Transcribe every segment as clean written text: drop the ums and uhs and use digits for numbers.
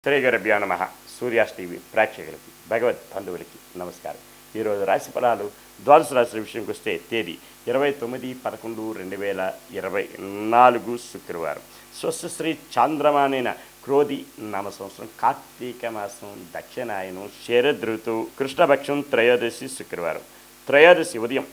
శ్రీగురుభ్యో నమ. సూర్యాస్ టీవీ ప్రేక్షకులకి భగవద్ బంధువులకి నమస్కారం. ఈరోజు రాశి ఫలాలు ద్వాదశ రాశుల విషయంకి వస్తే తేదీ 29/11/2024 శుక్రవారం. స్వస్తి చాంద్రమానైన క్రోధి నామ సంవత్సరం కార్తీక మాసం దక్షిణాయనం శరదృతువు కృష్ణపక్షం త్రయోదశి శుక్రవారం. త్రయోదశి ఉదయం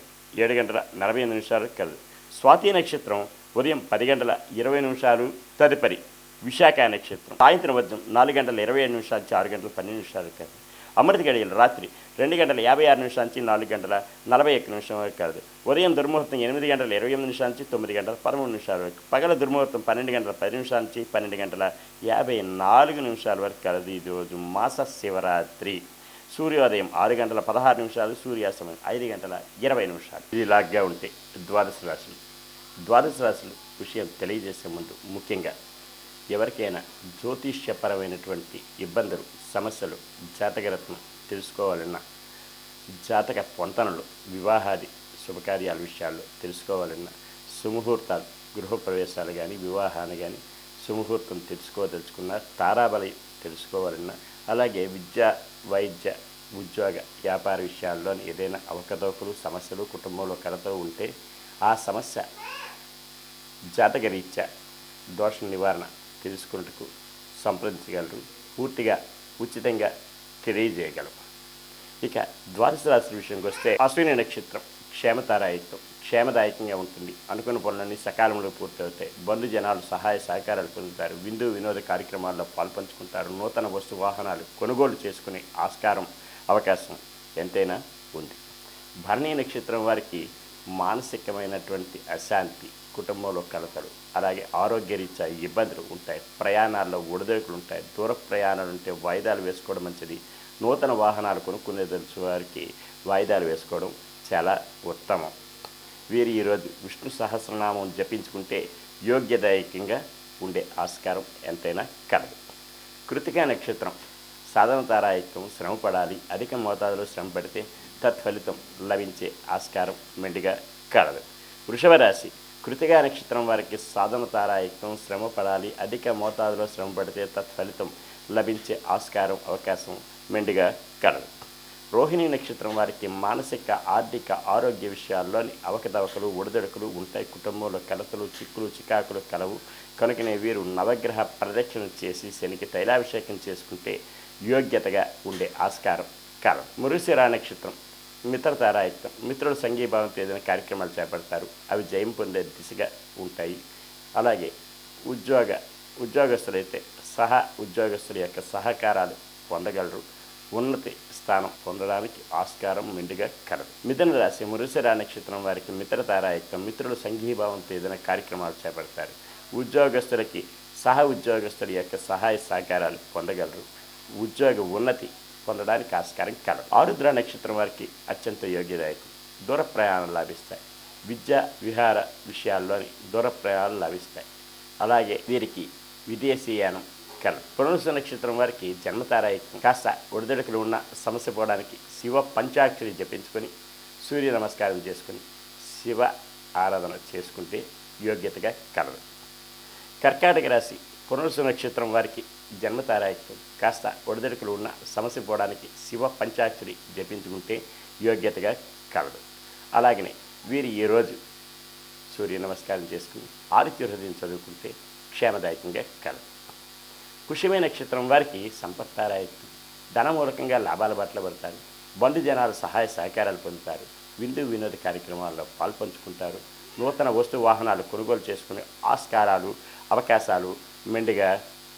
7:48 కలదు. స్వాతి నక్షత్రం ఉదయం 10:20 తదుపరి విశాఖ నక్షత్రం సాయంత్రం ఉదయం 4:27 నుంచి 6:12 కాదు. అమృత గడియలు రాత్రి 2:56 నుంచి 4:41 వరకు కాదు. ఉదయం దుర్ముహూర్తం 8:28 నుంచి 9:13 వరకు. పగల దుర్ముహూర్తం 12:10 నుంచి 12:54 వరకు కలదు. ఈ రోజు మాస శివరాత్రి. సూర్యోదయం 6:16, సూర్యాస్తమయం 5:20. ఇలాగా ఉంటే ద్వాదశ రాశులు విషయం తెలియజేసే ముందు ముఖ్యంగా ఎవరికైనా జ్యోతిష్యపరమైనటువంటి ఇబ్బందులు, సమస్యలు, జాతకరత్నం తెలుసుకోవాలన్నా, జాతక పొంతనలు, వివాహాది శుభకార్యాల విషయాల్లో తెలుసుకోవాలన్నా, సుముహూర్తాలు, గృహప్రవేశాలు కానీ, వివాహాన్ని కానీ సుముహూర్తం తెలుసుకోదలుచుకున్నా, తారాబలి తెలుసుకోవాలన్నా, అలాగే విద్య, వైద్య, ఉద్యోగ, వ్యాపార విషయాల్లో ఏదైనా అవకతవకలు, సమస్యలు కుటుంబంలో కలతో ఉంటే ఆ సమస్య జాతకరీత్యా దోష నివారణ తెలుసుకున్నట్టుకు సంప్రదించగలరు. పూర్తిగా ఉచితంగా తెలియజేయగలరు. ఇక ద్వాదశ రాశుల విషయానికి వస్తే అశ్విని నక్షత్రం క్షేమదాయకంగా ఉంటుంది. అనుకున్న పనులన్నీ సకాలంలో పూర్తవుతాయి. బంధుజనాలు సహాయ సహకారాలు పొందుతారు. విందు వినోద కార్యక్రమాల్లో పాల్పంచుకుంటారు. నూతన వస్తు వాహనాలు కొనుగోలు చేసుకునే అవకాశం ఎంతైనా ఉంది. భరణీ నక్షత్రం వారికి మానసికమైనటువంటి అశాంతి, కుటుంబంలో కలతలు, అలాగే ఆరోగ్యరీత్యా ఇబ్బందులు ఉంటాయి. ప్రయాణాల్లో ఒడిదొడుకులు ఉంటాయి. దూర ప్రయాణాలు ఉంటే వాయిదాలు వేసుకోవడం మంచిది. నూతన వాహనాలు కొనుక్కునే తెలిసిన వారికి వాయిదాలు వేసుకోవడం చాలా ఉత్తమం. వీరు ఈరోజు విష్ణు సహస్రనామం జపించుకుంటే యోగ్యదాయకంగా ఉండే ఆస్కారం ఎంతైనా కలదు. కృతికా నక్షత్రం సాధన తారాయుక్తం, శ్రమ పడాలి. అధిక మోతాదులో శ్రమ పడితే తత్ఫలితం లభించే ఆస్కారం మెండుగా కలదు. వృషభ రాశి కృతికా నక్షత్రం వారికి సాధన తారాయుక్తం, శ్రమ పడాలి. అధిక మోతాదులో శ్రమ పడితే తత్ఫలితం లభించే అవకాశం మెండుగా కలదు. రోహిణి నక్షత్రం వారికి మానసిక, ఆర్థిక, ఆరోగ్య విషయాల్లోని అవకతవకలు, ఒడిదొడుకులు ఉంటాయి. కుటుంబంలో కలతలు, చిక్కులు, చికాకులు కలవు. కనుకనే వీరు నవగ్రహ ప్రదక్షిణ చేసి శనికి తైలాభిషేకం చేసుకుంటే యోగ్యతగా ఉండే ఆస్కారం కలదు. మృగశిర నక్షత్రం మిత్రతారాయుక్తం, మిత్రుల సంఘీభావంతో ఏదైనా కార్యక్రమాలు చేపడతారు. అవి జయం పొందే దిశగా ఉంటాయి. అలాగే ఉద్యోగస్తులైతే ఉద్యోగస్తుల యొక్క సహకారాలు పొందగలరు. ఉన్నతి స్థానం పొందడానికి ఆస్కారం మెండుగా కలదు. మిథున రాశి మృగశిర నక్షత్రం వారికి మిత్రతారాయుక్తం, మిత్రుల సంఘీభావంతో ఏదైనా కార్యక్రమాలు చేపడతారు. ఉద్యోగస్తులకి ఉద్యోగస్తుల యొక్క సహాయ సహకారాలు పొందగలరు. ఉద్యోగ ఉన్నతి పొందడానికి ఆస్కారం కలదు. ఆరుద్ర నక్షత్రం వారికి అత్యంత యోగ్యదాయకం. దూర ప్రయాణాలు లాభిస్తాయి. విద్యా విహార విషయాల్లోని దూర ప్రయాణాలు లాభిస్తాయి. అలాగే వీరికి విదేశీయానం కలదు. పునరుస నక్షత్రం వారికి జన్మతారాయుక్తం. కాస్త ఒడిదొడుకులు ఉన్న సమస్య పోవడానికి శివ పంచాక్షరి జపించుకొని, సూర్య నమస్కారం చేసుకుని, శివ ఆరాధన చేసుకుంటే యోగ్యతగా కలదు. కర్కాటక రాశి పునరుస నక్షత్రం వారికి జన్మతారాయుక్తం. కాస్త ఒడిదొడుకులు ఉన్న సమస్య పోవడానికి శివ పంచాక్షరి జపించుకుంటే యోగ్యతగా కలదు. అలాగనే వీరు ఈరోజు సూర్య నమస్కారం చేసుకుని ఆదిత్య హృదయం చదువుకుంటే క్షేమదాయకంగా కలదు. పుష్యమే నక్షత్రం వారికి సంపత్తారాయుక్తం. ధనమూలకంగా లాభాల బాటలో పడతారు. బంధుజనాలు సహాయ సహకారాలు పొందుతారు. విందు వినోద కార్యక్రమాల్లో పాల్పంచుకుంటారు. నూతన వస్తు వాహనాలు కొనుగోలు చేసుకునే అవకాశాలు మెండుగా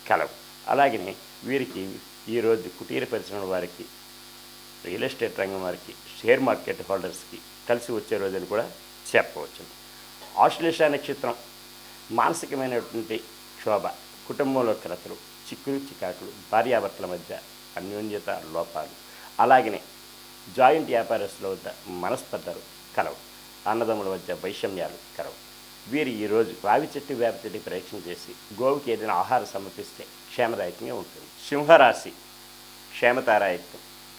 కలవు. అలాగనే వీరికి ఈరోజు కుటీర పరిశ్రమల వారికి, రియల్ ఎస్టేట్ రంగం వారికి, షేర్ మార్కెట్ హోల్డర్స్కి కలిసి వచ్చే రోజుని కూడా చెప్పవచ్చు. ఆశ్లేష నక్షత్రం మానసికమైనటువంటి క్షోభ, కుటుంబంలో కలతలు, చిక్కులు, చికాకులు, భార్యాభర్తల మధ్య అన్యోన్యత లోపాలు, అలాగనే జాయింట్ వ్యాపారస్తుల వద్ద మనస్పర్ధలు కలవు. అన్నదమ్ముల మధ్య వైషమ్యాలు కలవు. వీరు ఈరోజు రావి చెట్టు, వేప చెట్టు ప్రయత్న చేసి గోవుకి ఏదైనా ఆహారం సమర్పిస్తే క్షేమదాయకంగా ఉంటుంది. సింహరాశి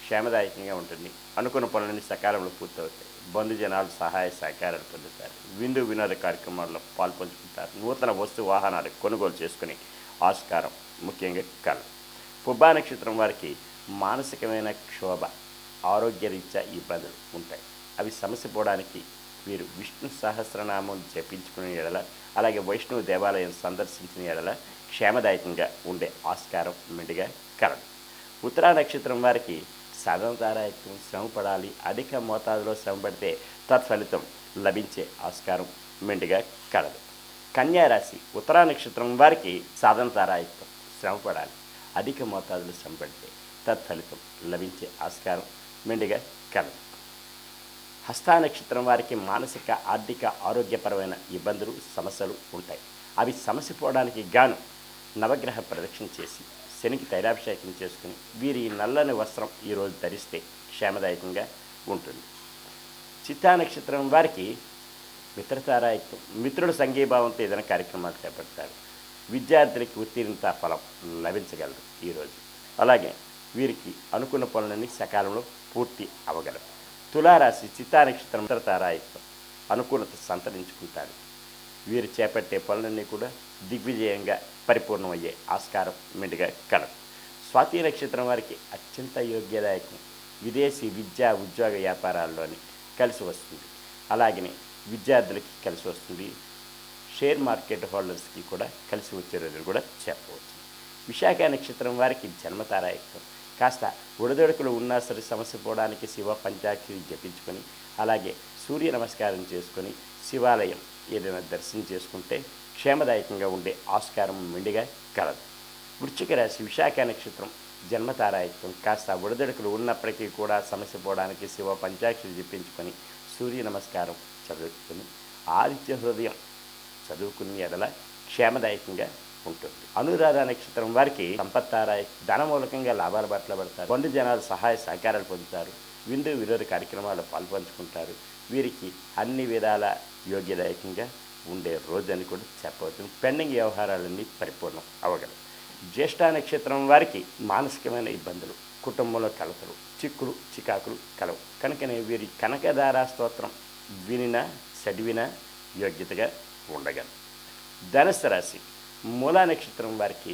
క్షేమదాయకంగా ఉంటుంది. అనుకున్న పనులన్నీ సకాలంలో పూర్తవుతాయి. బంధుజనాలు సహాయ సహకారాలు పొందుతారు. విందు వినోద కార్యక్రమాల్లో పాల్పంచుకుంటారు. నూతన వస్తు వాహనాలు కొనుగోలు చేసుకుని ఆస్కారం ముఖ్యంగా కలదు. పుబ్బా నక్షత్రం వారికి మానసికమైన క్షోభ, ఆరోగ్యరీత్యా ఇబ్బందులు ఉంటాయి. అవి సమసిపోవడానికి వీరు విష్ణు సహస్రనామం జపించుకునే ఎడల, అలాగే వైష్ణవ దేవాలయం సందర్శించిన ఎడల క్షేమదాయకంగా ఉండే ఆస్కారం మెండుగా కలదు. ఉత్తరా నక్షత్రం వారికి సాధనతారాయత్వం శ్రమ పడాలి, అధిక మోతాదులో శ్రమ పడితే తత్ఫలితం లభించే ఆస్కారం మెండుగా కలదు. కన్యారాశి ఉత్తరా నక్షత్రం వారికి సాధనతారాయత్వం శ్రమ పడాలి, అధిక మోతాదులో శ్రమ పడితే తత్ఫలితం లభించే ఆస్కారం మెండుగా కలదు. హస్తా నక్షత్రం వారికి మానసిక, ఆర్థిక, ఆరోగ్యపరమైన ఇబ్బందులు, సమస్యలు ఉంటాయి. అవి సమసిపోవడానికి గాను నవగ్రహ ప్రదక్షిణ చేసి శనికి తైలాభిషేకం చేసుకుని వీరి నల్లని వస్త్రం ఈరోజు ధరిస్తే క్షేమదాయకంగా ఉంటుంది. చిత్తా నక్షత్రం వారికి మిత్రతారాయత్వం, మిత్రుల సంఘీభావంతో ఏదైనా కార్యక్రమాలు చేపడతారు. విద్యార్థులకి ఉత్తీర్ణత ఫలం లభించగలరు ఈరోజు. అలాగే వీరికి అనుకున్న పనులన్నీ సకాలంలో పూర్తి అవ్వగలరు. తులారాశి చిత్తా నక్షత్రం మిత్రతారాయత్వం అనుకూలత సంతరించుకుంటారు. వీరు చేపట్టే పనులన్నీ కూడా దిగ్విజయంగా పరిపూర్ణమయ్యే ఆస్కారం మెండుగా కలదు. స్వాతి నక్షత్రం వారికి అత్యంత యోగ్యదాయకం, విదేశీ విద్యా, ఉద్యోగ, వ్యాపారాల్లోని కలిసి వస్తుంది. అలాగనే విద్యార్థులకి కలిసి వస్తుంది. షేర్ మార్కెట్ హోల్డర్స్కి కూడా కలిసి వచ్చే రోజులు కూడా చెప్పవచ్చు. విశాఖ నక్షత్రం వారికి జన్మతారాయత్వం, కాస్త ఒడిదొడుకులు ఉన్నా సరే సమస్య పోవడానికి శివ పంచాక్షరి జపించుకొని, అలాగే సూర్య నమస్కారం చేసుకొని శివాలయం ఏదైనా దర్శనం చేసుకుంటే క్షేమదాయకంగా ఉండే ఆస్కారం మెండుగా కలదు. వృశ్చిక రాశి విశాఖ నక్షత్రం జన్మతారాయత్వం, కాస్త ఒడిదొడుకులు ఉన్నప్పటికీ కూడా సమస్య పోవడానికి శివ పంచాక్షరి జపించుకొని సూర్య నమస్కారం చదువుకుని ఆదిత్య హృదయం చదువుకుని ఎడల క్షేమదాయకంగా ఉంటుంది. అనురాధ నక్షత్రం వారికి సంపత్తారాయ, ధనమూలకంగా లాభాల బాటలో పడతారు. బంధు జనాలు సహాయ సహకారాలు పొందుతారు. విందు విరోధ కార్యక్రమాల్లో పాల్పంచుకుంటారు. వీరికి అన్ని విధాల యోగ్యదాయకంగా ఉండే రోజని కూడా చెప్పవచ్చు. పెండింగ్ వ్యవహారాలన్నీ పరిపూర్ణం అవ్వగలవు. జ్యేష్ఠ నక్షత్రం వారికి మానసికమైన ఇబ్బందులు, కుటుంబంలో కలతలు, చిక్కులు, చికాకులు కలవు. కనుకనే వీరి కనకదారా స్తోత్రం వినిన చదివిన యోగ్యతగా ఉండగలరు. ధనుస్సు రాశి మూలా నక్షత్రం వారికి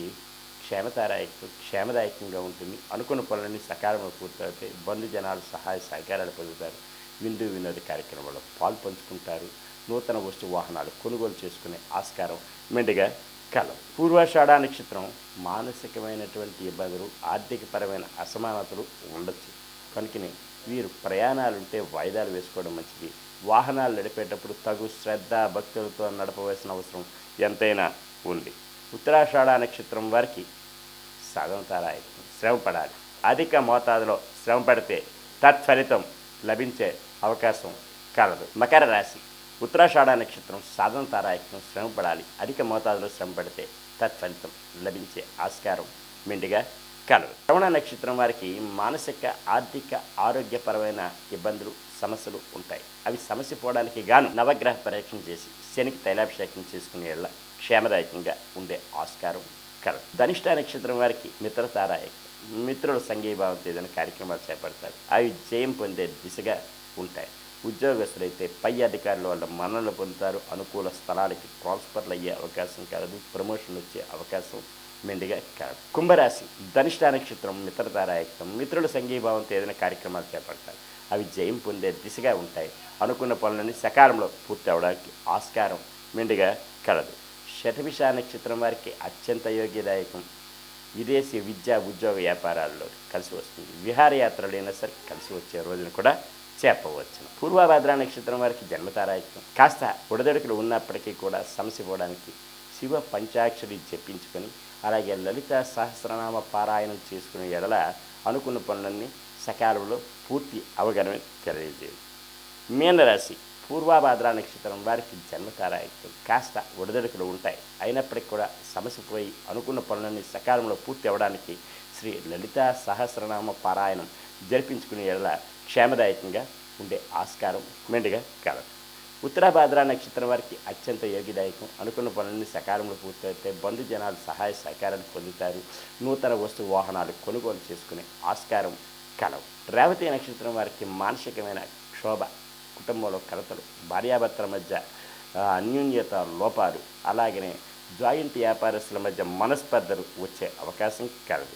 క్షేమదాయకంగా ఉంటుంది. అనుకున్న పనులన్నీ సకాలంలో పూర్తవుతాయి. బంధు జనాలు సహాయ సహకారాలు పొందుతారు. విందు వినోద కార్యక్రమంలో పాల్పంచుకుంటారు. నూతన వస్తు వాహనాలు కొనుగోలు చేసుకునే ఆస్కారం మెండుగా కలవు. పూర్వాషాఢ నక్షత్రం మానసికమైనటువంటి ఇబ్బందులు, ఆర్థికపరమైన అసమానతలు ఉండొచ్చు. కనుకనే వీరు ప్రయాణాలుంటే వాయిదాలు వేసుకోవడం మంచిది. వాహనాలు నడిపేటప్పుడు తగు శ్రద్ధ భక్తులతో నడపవలసిన అవసరం ఎంతైనా ఉంది. ఉత్తరాషాఢ నక్షత్రం వారికి సాధనతారాయత్వం, శ్రమ పడాలి, అధిక మోతాదులో శ్రమ పడితే తత్ఫలితం లభించే అవకాశం కలదు. మకర రాశి ఉత్తరాషాఢ నక్షత్రం సాధనతారాయత్వం, శ్రమ పడాలి, అధిక మోతాదులో శ్రమ పడితే తత్ఫలితం లభించే ఆస్కారం మెండుగా కలదు. శ్రవణ నక్షత్రం వారికి మానసిక, ఆర్థిక, ఆరోగ్యపరమైన ఇబ్బందులు, సమస్యలు ఉంటాయి. అవి సమస్య పోవడానికి గాను నవగ్రహ పరీక్షణ చేసి శనికి తైలాభిషేకం చేసుకునే క్షేమదాయకంగా ఉండే ఆస్కారం కలదు. ధనిష్ట నక్షత్రం వారికి మిత్రతారాయకం, మిత్రుల సంఘీభావంతో ఏదైనా కార్యక్రమాలు చేపడతారు. అవి జయం పొందే దిశగా ఉంటాయి. ఉద్యోగస్తులైతే పై అధికారుల వల్ల మన్ననలు పొందుతారు. అనుకూల స్థలాలకి ట్రాన్స్ఫర్లు అయ్యే అవకాశం కలదు. ప్రమోషన్లు వచ్చే అవకాశం మెండుగా కలదు. కుంభరాశి ధనిష్ట నక్షత్రం మిత్రతారాయకం, మిత్రుల సంఘీభావంతో ఏదైనా కార్యక్రమాలు చేపడతారు. అవి జయం పొందే దిశగా ఉంటాయి. అనుకున్న పనులని సకాలంలో పూర్తి అవడానికి ఆస్కారం మెండుగా కలదు. శతభిష నక్షత్రం వారికి అత్యంత యోగ్యదాయకం, విదేశీ విద్యా, ఉద్యోగ, వ్యాపారాల్లో కలిసి వస్తుంది. విహారయాత్రలైనా సరే కలిసి వచ్చే రోజును కూడా చెప్పవచ్చును. పూర్వభద్ర నక్షత్రం వారికి జన్మతారాయకం, కాస్త ఒడిదొడుకులు ఉన్నప్పటికీ కూడా సమస్య పోవడానికి శివ పంచాక్షరి జపించుకొని, అలాగే లలిత సహస్రనామ పారాయణం చేసుకునే ఎడల అనుకున్న పనులన్నీ సకాలంలో పూర్తి అవగమని తెలియజేయదు. మీనరాశి పూర్వభద్ర నక్షత్రం వారికి జన్మతారాయకం, కాస్త ఒడిదొడుకులు ఉంటాయి. అయినప్పటికీ కూడా సమస్య పోయి అనుకున్న పనులన్నీ సకాలంలో పూర్తి అవ్వడానికి శ్రీ లలిత సహస్రనామ పారాయణం జరిపించుకునే ఎడల క్షేమదాయకంగా ఉండే ఆస్కారం మెండుగా కలదు. ఉత్తరాభాద్ర నక్షత్రం వారికి అత్యంత యోగిదాయకం, అనుకున్న పనులన్నీ సకాలంలో పూర్తయితే బంధు జనాలు సహాయ సహకారాలు పొందుతారు. నూతన వస్తు వాహనాలు కొనుగోలు చేసుకునే ఆస్కారం కలవు. రేవతి నక్షత్రం వారికి మానసికమైన క్షోభ, కుటుంబంలో కలతలు, భార్యాభర్తల మధ్య అన్యోన్యత లోపాలు, అలాగనే జాయింట్ వ్యాపారస్తుల మధ్య మనస్పర్ధలు వచ్చే అవకాశం కలదు.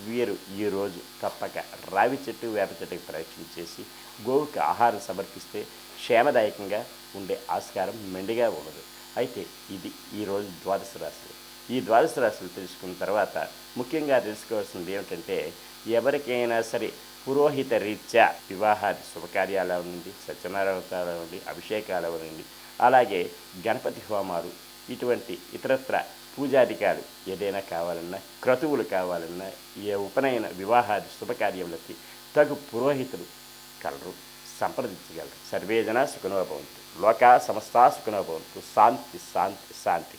వీరు ఈరోజు తప్పక రావి చెట్టు వేప చెట్టుకి ప్రదక్షిణ చేసి గోవుకి ఆహారం సమర్పిస్తే క్షేమదాయకంగా ఉండే ఆస్కారం మెండుగా ఉండదు. అయితే ఇది ఈరోజు ద్వాదశ రాశులు. ఈ ద్వాదశ రాశులు తెలుసుకున్న తర్వాత ముఖ్యంగా తెలుసుకోవాల్సింది ఏమిటంటే, ఎవరికైనా సరే పురోహిత రీత్యా వివాహాది శుభకార్యాలు అవనండి, సత్యనారాయణ అవనండి, అభిషేకాలు అవనండి, అలాగే గణపతి హోమాలు, ఇటువంటి ఇతరత్ర పూజాధికాలు ఏదైనా కావాలన్నా, క్రతువులు కావాలన్నా, ఏ ఉపనయన వివాహాది శుభకార్యములకి తగు పురోహితులు కలరు, సంప్రదించగలరు. సర్వే జనా సుఖినో భవంతు. లోకా సమస్తా సుఖినో భవంతు. శాంతి శాంతి శాంతి.